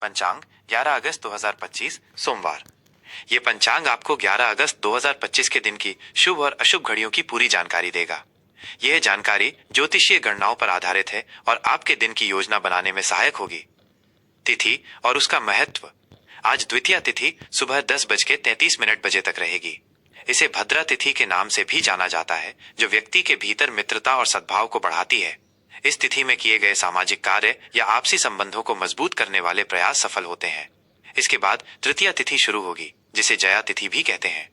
पंचांग 11 अगस्त 2025 सोमवार। ये पंचांग आपको 11 अगस्त 2025 के दिन की शुभ और अशुभ घड़ियों की पूरी जानकारी देगा। यह जानकारी ज्योतिषीय गणनाओं पर आधारित है और आपके दिन की योजना बनाने में सहायक होगी। तिथि और उसका महत्व। आज द्वितीया तिथि सुबह 10:33 बजे तक रहेगी। इसे भद्रा तिथि के नाम से भी जाना जाता है, जो व्यक्ति के भीतर मित्रता और सद्भाव को बढ़ाती है। इस तिथि में किए गए सामाजिक कार्य या आपसी संबंधों को मजबूत करने वाले प्रयास सफल होते हैं। इसके बाद तृतीया तिथि शुरू होगी, जिसे जया तिथि भी कहते हैं।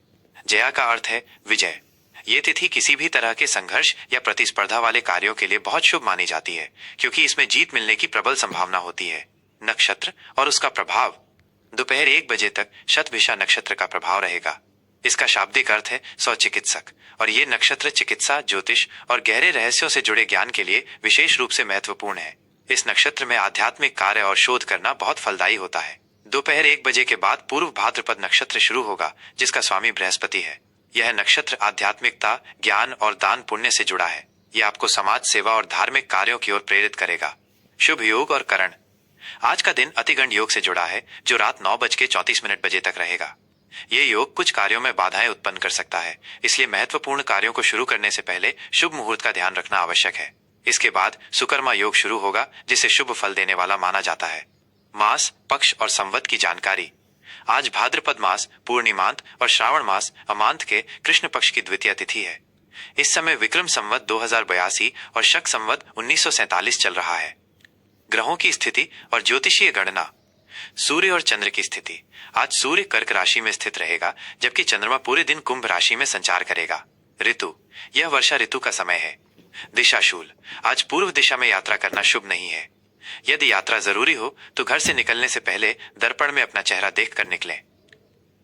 जया का अर्थ है विजय। ये तिथि किसी भी तरह के संघर्ष या प्रतिस्पर्धा वाले कार्यों के लिए बहुत शुभ मानी जाती है, क्योंकि इसमें जीत मिलने की प्रबल संभावना होती है। नक्षत्र और उसका प्रभाव। दोपहर 1 बजे तक शतभिषा नक्षत्र का प्रभाव रहेगा। इसका शाब्दिक अर्थ है स्वचिकित्सक, और ये नक्षत्र चिकित्सा, ज्योतिष और गहरे रहस्यों से जुड़े ज्ञान के लिए विशेष रूप से महत्वपूर्ण है। इस नक्षत्र में आध्यात्मिक कार्य और शोध करना बहुत फलदायी होता है। दोपहर 1 बजे के बाद पूर्व भाद्रपद नक्षत्र शुरू होगा, जिसका स्वामी बृहस्पति है। यह नक्षत्र आध्यात्मिकता, ज्ञान और दान पुण्य से जुड़ा है। यह आपको समाज सेवा और धार्मिक कार्यों की ओर प्रेरित करेगा। शुभ योग और करण। आज का दिन अतिगंड योग से जुड़ा है, जो रात 9:34 बजे तक रहेगा। ये योग कुछ कार्यों में बाधाएं उत्पन्न कर सकता है, इसलिए महत्वपूर्ण कार्यों को शुरू करने से पहले शुभ मुहूर्त का ध्यान रखना आवश्यक है। इसके बाद सुकर्मा योग शुरू होगा, जिसे शुभ फल देने वाला माना जाता है। मास, पक्ष और संवत की जानकारी। आज भाद्रपद मास, पूर्णिमांत और श्रावण मास अमांत के कृष्ण पक्ष की द्वितीय तिथि है। इस समय विक्रम संवत 2082 और शक संवत 1947 चल रहा है। ग्रहों की स्थिति और ज्योतिषीय गणना। सूर्य और चंद्र की स्थिति। आज सूर्य कर्क राशि में स्थित रहेगा, जबकि चंद्रमा पूरे दिन कुंभ राशि में संचार करेगा। ऋतु, यह वर्षा ऋतु का समय है। दिशाशूल, आज पूर्व दिशा में यात्रा करना शुभ नहीं है। यदि यात्रा जरूरी हो तो घर से निकलने से पहले दर्पण में अपना चेहरा देखकर निकलें।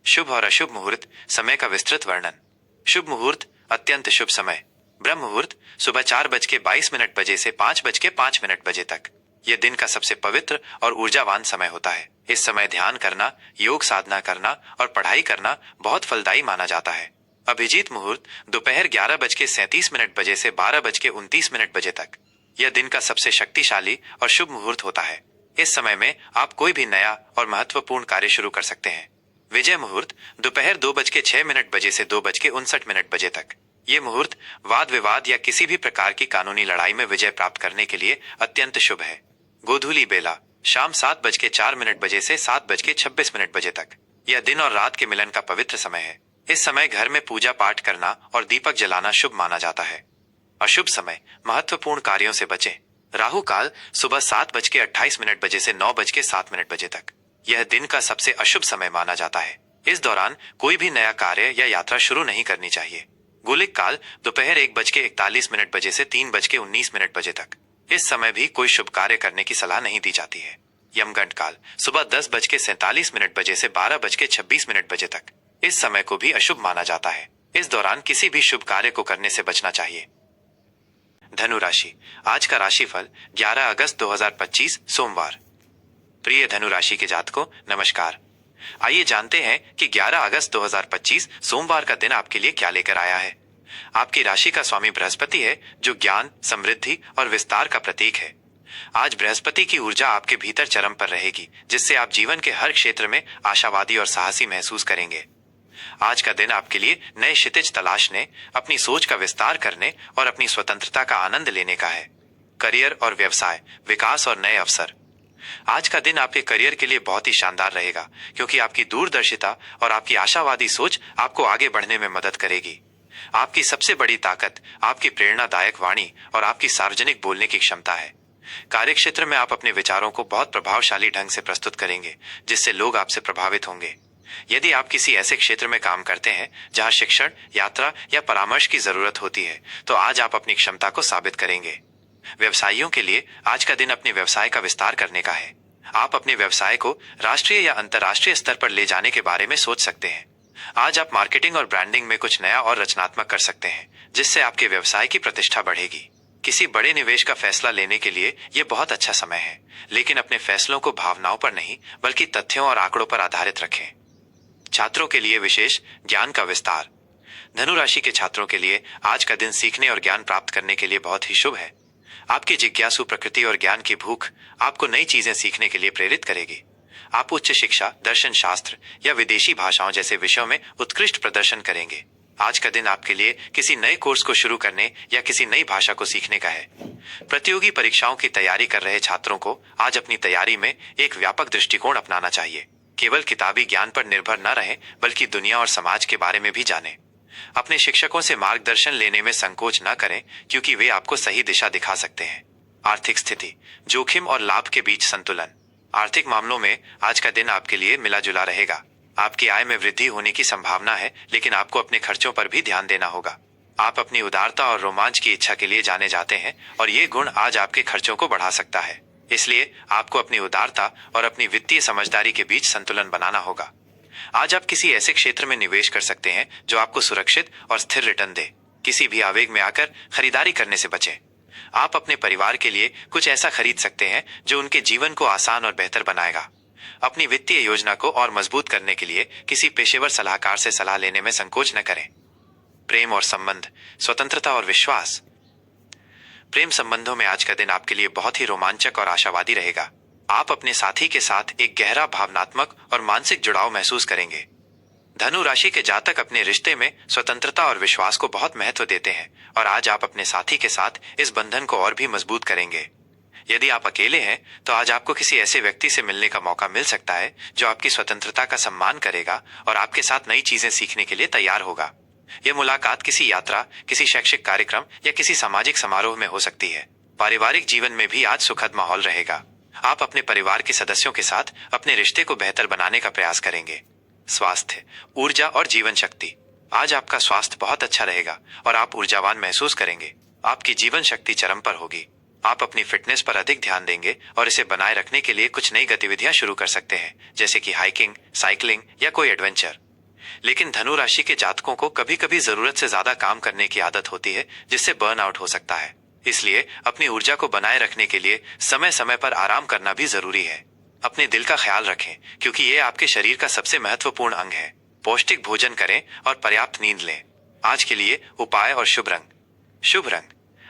शुभ और अशुभ मुहूर्त, समय का विस्तृत वर्णन। शुभ मुहूर्त, अत्यंत शुभ समय। ब्रह्म मुहूर्त सुबह 4:22 बजे से 5:05 बजे तक। यह दिन का सबसे पवित्र और ऊर्जावान समय होता है। इस समय ध्यान करना, योग साधना करना और पढ़ाई करना बहुत फलदायी माना जाता है। अभिजीत मुहूर्त दोपहर 11:37 बजे से 12:29 बजे तक। यह दिन का सबसे शक्तिशाली और शुभ मुहूर्त होता है। इस समय में आप कोई भी नया और महत्वपूर्ण कार्य शुरू कर सकते हैं। विजय मुहूर्त दोपहर 2:06 बजे से 2:59 बजे तक। ये मुहूर्त वाद विवाद या किसी भी प्रकार की कानूनी लड़ाई में विजय प्राप्त करने के लिए अत्यंत शुभ है। गोधूली बेला शाम 7:04 बजे से 7:26 बजे तक। यह दिन और रात के मिलन का पवित्र समय है। इस समय घर में पूजा पाठ करना और दीपक जलाना शुभ माना जाता है। अशुभ समय, महत्वपूर्ण कार्यों से बचें। राहु काल सुबह 7:28 बजे से 9:07 बजे तक। यह दिन का सबसे अशुभ समय माना जाता है। इस दौरान कोई भी नया कार्य या यात्रा शुरू नहीं करनी चाहिए। गुलिक काल दोपहर 1:41 बजे से 3:19 बजे तक। इस समय भी कोई शुभ कार्य करने की सलाह नहीं दी जाती है। यमगंड काल सुबह 10:47 बजे से 12:26 बजे तक। इस समय को भी अशुभ माना जाता है। इस दौरान किसी भी शुभ कार्य को करने से बचना चाहिए। धनु राशि, आज का राशिफल 11 अगस्त 2025 सोमवार। प्रिय धनु राशि के जातकों, नमस्कार। आइए जानते हैं कि 11 अगस्त 2025 सोमवार का दिन आपके लिए क्या लेकर आया है। आपकी राशि का स्वामी बृहस्पति है, जो ज्ञान, समृद्धि और विस्तार का प्रतीक है। आज बृहस्पति की ऊर्जा आपके भीतर चरम पर रहेगी, जिससे आप जीवन के हर क्षेत्र में आशावादी और साहसी महसूस करेंगे। आज का दिन आपके लिए नए क्षितिज तलाशने, अपनी सोच का विस्तार करने और अपनी स्वतंत्रता का आनंद लेने का है। करियर और व्यवसाय, विकास और नए अवसर। आज का दिन आपके करियर के लिए बहुत ही शानदार रहेगा, क्योंकि आपकी दूरदर्शिता और आपकी आशावादी सोच आपको आगे बढ़ने में मदद करेगी। आपकी सबसे बड़ी ताकत आपकी प्रेरणादायक वाणी और आपकी सार्वजनिक बोलने की क्षमता है। कार्यक्षेत्र में आप अपने विचारों को बहुत प्रभावशाली ढंग से प्रस्तुत करेंगे, जिससे लोग आपसे प्रभावित होंगे। यदि आप किसी ऐसे क्षेत्र में काम करते हैं जहां शिक्षण, यात्रा या परामर्श की जरूरत होती है, तो आज आप अपनी क्षमता को साबित करेंगे। व्यवसायियों के लिए आज का दिन अपने व्यवसाय का विस्तार करने का है। आप अपने व्यवसाय को राष्ट्रीय या अंतर्राष्ट्रीय स्तर पर ले जाने के बारे में सोच सकते हैं। आज आप मार्केटिंग और ब्रांडिंग में कुछ नया और रचनात्मक कर सकते हैं, जिससे आपके व्यवसाय की प्रतिष्ठा बढ़ेगी। किसी बड़े निवेश का फैसला लेने के लिए यह बहुत अच्छा समय है, लेकिन अपने फैसलों को भावनाओं पर नहीं, बल्कि तथ्यों और आंकड़ों पर आधारित रखें। छात्रों के लिए विशेष ज्ञान का विस्तार। धनु राशि के छात्रों के लिए आज का दिन सीखने और ज्ञान प्राप्त करने के लिए बहुत ही शुभ है। आपकी जिज्ञासु प्रकृति और ज्ञान की भूख आपको नई चीजें सीखने के लिए प्रेरित करेगी। आप उच्च शिक्षा, दर्शन शास्त्र या विदेशी भाषाओं जैसे विषयों में उत्कृष्ट प्रदर्शन करेंगे। आज का दिन आपके लिए किसी नए कोर्स को शुरू करने या किसी नई भाषा को सीखने का है। प्रतियोगी परीक्षाओं की तैयारी कर रहे छात्रों को आज अपनी तैयारी में एक व्यापक दृष्टिकोण अपनाना चाहिए। केवल किताबी ज्ञान पर निर्भर न रहें, बल्कि दुनिया और समाज के बारे में भी जानें। अपने शिक्षकों से मार्गदर्शन लेने में संकोच न करें, क्योंकि वे आपको सही दिशा दिखा सकते हैं। आर्थिक स्थिति, जोखिम और लाभ के बीच संतुलन। आर्थिक मामलों में आज का दिन आपके लिए मिला जुला रहेगा। आपकी आय में वृद्धि होने की संभावना है, लेकिन आपको अपने खर्चों पर भी ध्यान देना होगा। आप अपनी उदारता और रोमांच की इच्छा के लिए जाने जाते हैं, और ये गुण आज आपके खर्चों को बढ़ा सकता है। इसलिए आपको अपनी उदारता और अपनी वित्तीय समझदारी के बीच संतुलन बनाना होगा। आज आप किसी ऐसे क्षेत्र में निवेश कर सकते हैं जो आपको सुरक्षित और स्थिर रिटर्न दे। किसी भी आवेग में आकर खरीदारी करने से बचें। आप अपने परिवार के लिए कुछ ऐसा खरीद सकते हैं जो उनके जीवन को आसान और बेहतर बनाएगा। अपनी वित्तीय योजना को और मजबूत करने के लिए किसी पेशेवर सलाहकार से सलाह लेने में संकोच न करें। प्रेम और संबंध, स्वतंत्रता और विश्वास। प्रेम संबंधों में आज का दिन आपके लिए बहुत ही रोमांचक और आशावादी रहेगा। आप अपने साथी के साथ एक गहरा भावनात्मक और मानसिक जुड़ाव महसूस करेंगे। धनु राशि के जातक अपने रिश्ते में स्वतंत्रता और विश्वास को बहुत महत्व देते हैं, और आज आप अपने साथी के साथ इस बंधन को और भी मजबूत करेंगे। यदि आप अकेले हैं तो आज आपको किसी ऐसे व्यक्ति से मिलने का मौका मिल सकता है जो आपकी स्वतंत्रता का सम्मान करेगा और आपके साथ नई चीजें सीखने के लिए तैयार होगा। यह मुलाकात किसी यात्रा, किसी शैक्षिक कार्यक्रम या किसी सामाजिक समारोह में हो सकती है। पारिवारिक जीवन में भी आज सुखद माहौल रहेगा। आप अपने परिवार के सदस्यों के साथ अपने रिश्ते को बेहतर बनाने का प्रयास करेंगे। स्वास्थ्य, ऊर्जा और जीवन शक्ति। आज आपका स्वास्थ्य बहुत अच्छा रहेगा और आप ऊर्जावान महसूस करेंगे। आपकी जीवन शक्ति चरम पर होगी। आप अपनी फिटनेस पर अधिक ध्यान देंगे और इसे बनाए रखने के लिए कुछ नई गतिविधियां शुरू कर सकते हैं, जैसे कि हाइकिंग, साइकिलिंग या कोई एडवेंचर। लेकिन धनु राशि के जातकों को कभी कभी जरूरत से ज्यादा काम करने की आदत होती है, जिससे बर्नआउट हो सकता है। इसलिए अपनी ऊर्जा को बनाए रखने के लिए समय समय पर आराम करना भी जरूरी है। अपने दिल का ख्याल रखें, क्योंकि ये आपके शरीर का सबसे महत्वपूर्ण अंग है। पौष्टिक भोजन करें और पर्याप्त नींद लें। आज के लिए उपाय और शुभ रंग। शुभ रंग,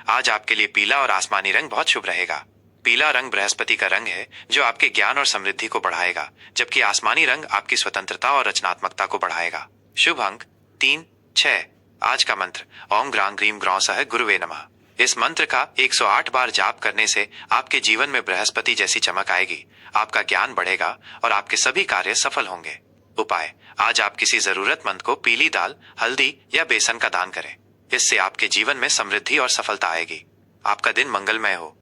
आज आपके लिए पीला और आसमानी रंग बहुत शुभ रहेगा। पीला रंग बृहस्पति का रंग है, जो आपके ज्ञान और समृद्धि को बढ़ाएगा, जबकि आसमानी रंग आपकी स्वतंत्रता और रचनात्मकता को बढ़ाएगा। शुभ अंक 3, 6। आज का मंत्र ओम ग्रां ग्रीम ग्रौं सह गुरुवे नमः। इस मंत्र का 108 बार जाप करने से आपके जीवन में बृहस्पति जैसी चमक आएगी। आपका ज्ञान बढ़ेगा और आपके सभी कार्य सफल होंगे। उपाय, आज आप किसी जरूरतमंद को पीली दाल, हल्दी या बेसन का दान करें। इससे आपके जीवन में समृद्धि और सफलता आएगी। आपका दिन मंगलमय हो।